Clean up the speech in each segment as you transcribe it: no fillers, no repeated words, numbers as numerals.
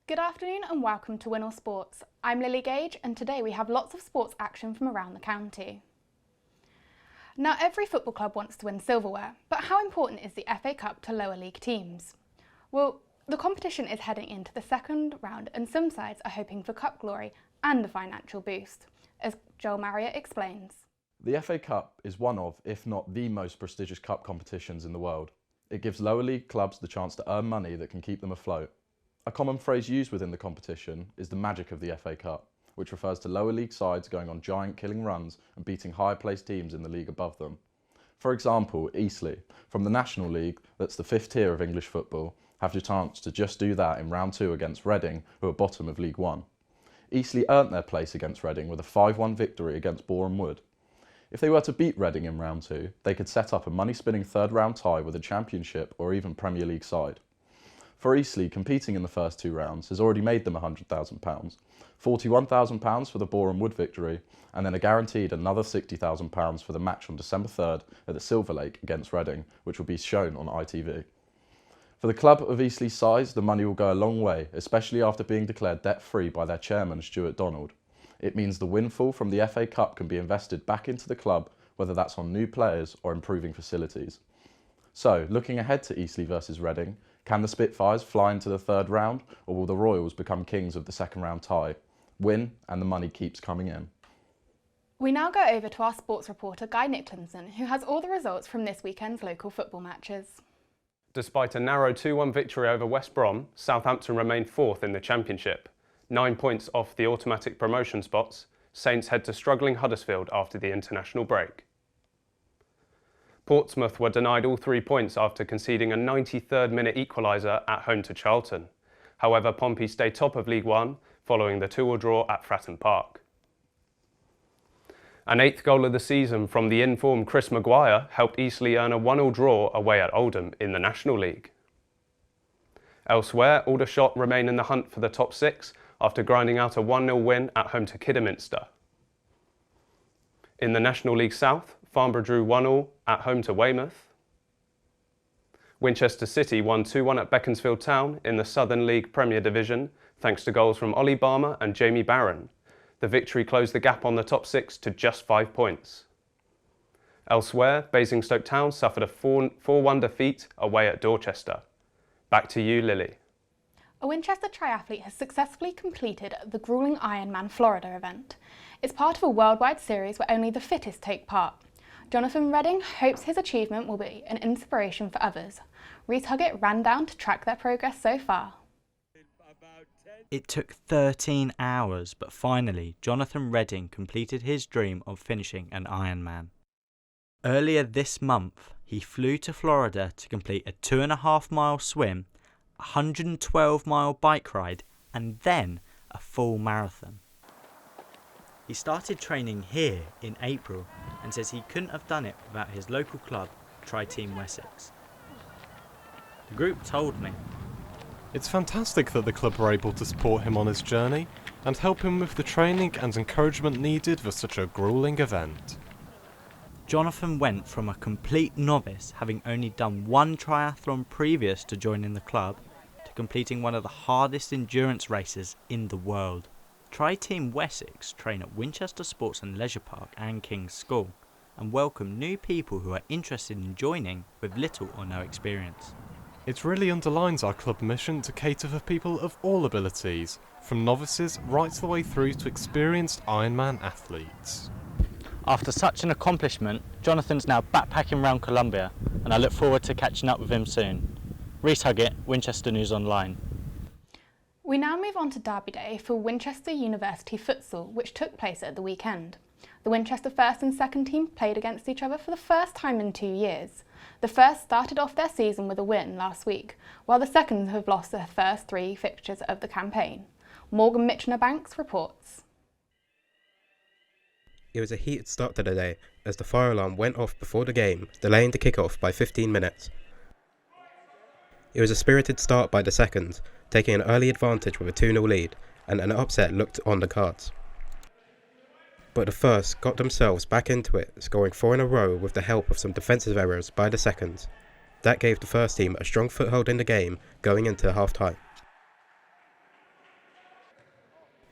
Good afternoon and welcome to WINOL Sports. I'm Lily Gage and today we have lots of sports action from around the county. Now every football club wants to win silverware, but how important is the FA Cup to lower league teams? Well, the competition is heading into the second round and some sides are hoping for cup glory and a financial boost, as Joel Marriott explains. The FA Cup is one of, if not the most prestigious cup competitions in the world. It gives lower league clubs the chance to earn money that can keep them afloat. A common phrase used within the competition is the magic of the FA Cup, which refers to lower league sides going on giant killing runs and beating higher placed teams in the league above them. For example, Eastleigh, from the National League, that's the fifth tier of English football, have the chance to just do that in round 2 against Reading, who are bottom of League 1. Eastleigh earned their place against Reading with a 5-1 victory against Boreham Wood. If they were to beat Reading in round 2, they could set up a money-spinning third round tie with a Championship or even Premier League side. For Eastleigh, competing in the first 2 rounds has already made them £100,000, £41,000 for the Boreham Wood victory, and then a guaranteed another £60,000 for the match on December 3rd at the Silver Lake against Reading, which will be shown on ITV. For the club of Eastleigh's size, the money will go a long way, especially after being declared debt-free by their chairman, Stuart Donald. It means the windfall from the FA Cup can be invested back into the club, whether that's on new players or improving facilities. So, looking ahead to Eastleigh versus Reading, can the Spitfires fly into the third round, or will the Royals become kings of the second round tie? Win, and the money keeps coming in. We now go over to our sports reporter Guy Nicklinson, who has all the results from this weekend's local football matches. Despite a narrow 2-1 victory over West Brom, Southampton remained 4th in the Championship. 9 points off the automatic promotion spots, Saints head to struggling Huddersfield after the international break. Portsmouth were denied all 3 points after conceding a 93rd minute equaliser at home to Charlton. However, Pompey stay top of League One following the 2-2 draw at Fratton Park. An 8th goal of the season from the in-form Chris Maguire helped Eastleigh earn a 1-1 draw away at Oldham in the National League. Elsewhere, Aldershot remain in the hunt for the top 6 after grinding out a 1-0 win at home to Kidderminster. In the National League South, Farnborough drew 1-1 at home to Weymouth. Winchester City won 2-1 at Beaconsfield Town in the Southern League Premier Division, thanks to goals from Ollie Barmer and Jamie Barron. The victory closed the gap on the top 6 to just 5 points. Elsewhere, Basingstoke Town suffered a 4-1 defeat away at Dorchester. Back to you, Lily. A Winchester triathlete has successfully completed the gruelling Ironman Florida event. It's part of a worldwide series where only the fittest take part. Jonathan Redding hopes his achievement will be an inspiration for others. Reese Huggett ran down to track their progress so far. It took 13 hours, but finally Jonathan Redding completed his dream of finishing an Ironman. Earlier this month, he flew to Florida to complete a 2.5-mile swim, a 112-mile bike ride, and then a full marathon. He started training here in April and says he couldn't have done it without his local club, Tri-Team Wessex. The group told me, "It's fantastic that the club were able to support him on his journey and help him with the training and encouragement needed for such a gruelling event." Jonathan went from a complete novice, having only done 1 triathlon previous to joining the club, to completing one of the hardest endurance races in the world. Tri-Team Wessex train at Winchester Sports and Leisure Park and King's School and welcome new people who are interested in joining with little or no experience. It really underlines our club mission to cater for people of all abilities, from novices right the way through to experienced Ironman athletes. After such an accomplishment, Jonathan's now backpacking around Colombia and I look forward to catching up with him soon. Reese Huggett, Winchester News Online. We now move on to Derby Day for Winchester University Futsal, which took place at the weekend. The Winchester first and second team played against each other for the first time in 2 years. The first started off their season with a win last week, while the seconds have lost their first 3 fixtures of the campaign. Morgan Mitchener-Banks reports. It was a heated start to the day as the fire alarm went off before the game, delaying the kick-off by 15 minutes. It was a spirited start by the seconds, taking an early advantage with a 2-0 lead, and an upset looked on the cards. But the first got themselves back into it, scoring 4 in a row with the help of some defensive errors by the seconds. That gave the first team a strong foothold in the game going into half-time.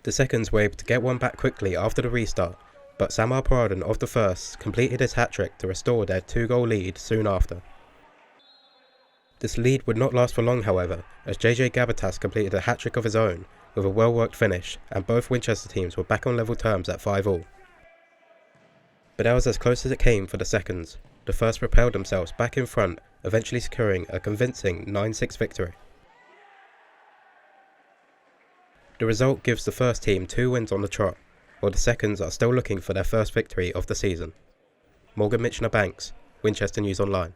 The seconds were able to get one back quickly after the restart, but Samar Pradhan of the first completed his hat-trick to restore their 2-goal lead soon after. This lead would not last for long, however, as JJ Gabatas completed a hat-trick of his own with a well-worked finish, and both Winchester teams were back on level terms at 5-all. But that was as close as it came for the seconds. The first propelled themselves back in front, eventually securing a convincing 9-6 victory. The result gives the first team 2 wins on the trot, while the seconds are still looking for their first victory of the season. Morgan Mitchner-Banks, Winchester News Online.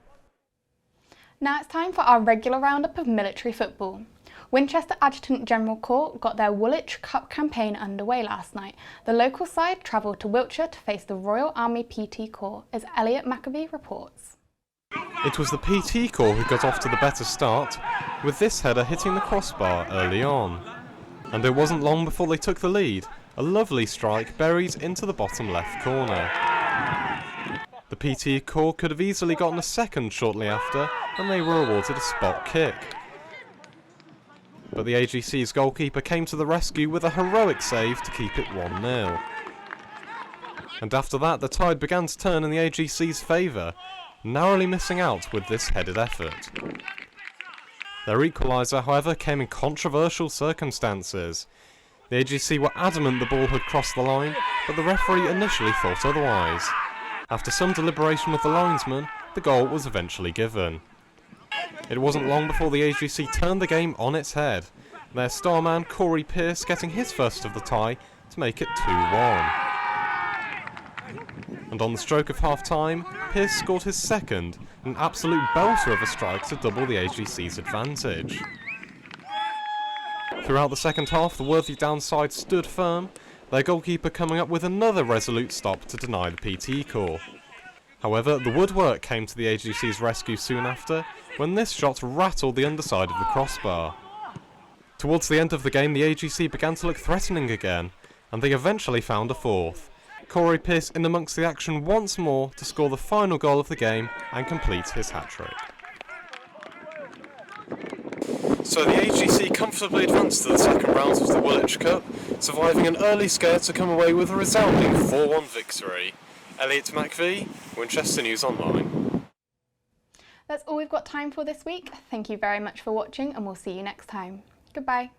Now it's time for our regular roundup of military football. Winchester Adjutant General Corps got their Woolich Cup campaign underway last night. The local side travelled to Wiltshire to face the Royal Army PT Corps, as Elliot McAvee reports. It was the PT Corps who got off to the better start, with this header hitting the crossbar early on. And it wasn't long before they took the lead, a lovely strike buried into the bottom left corner. The PT Corps could have easily gotten a second shortly after, and they were awarded a spot kick. But the AGC's goalkeeper came to the rescue with a heroic save to keep it 1-0. And after that, the tide began to turn in the AGC's favour, narrowly missing out with this headed effort. Their equaliser, however, came in controversial circumstances. The AGC were adamant the ball had crossed the line, but the referee initially thought otherwise. After some deliberation with the linesman, the goal was eventually given. It wasn't long before the AGC turned the game on its head, their star man Corey Pearce getting his first of the tie to make it 2-1. And on the stroke of half-time, Pearce scored his second, an absolute belter of a strike to double the AGC's advantage. Throughout the second half, the worthy downside stood firm, their goalkeeper coming up with another resolute stop to deny the PT Corps. However, the woodwork came to the AGC's rescue soon after, when this shot rattled the underside of the crossbar. Towards the end of the game, the AGC began to look threatening again, and they eventually found a fourth. Corey Pearce in amongst the action once more to score the final goal of the game and complete his hat-trick. So the AGC comfortably advanced to the second round of the Woolich Cup, surviving an early scare to come away with a resounding 4-1 victory. Elliot McAvee, Winchester News Online. That's all we've got time for this week. Thank you very much for watching, and we'll see you next time. Goodbye.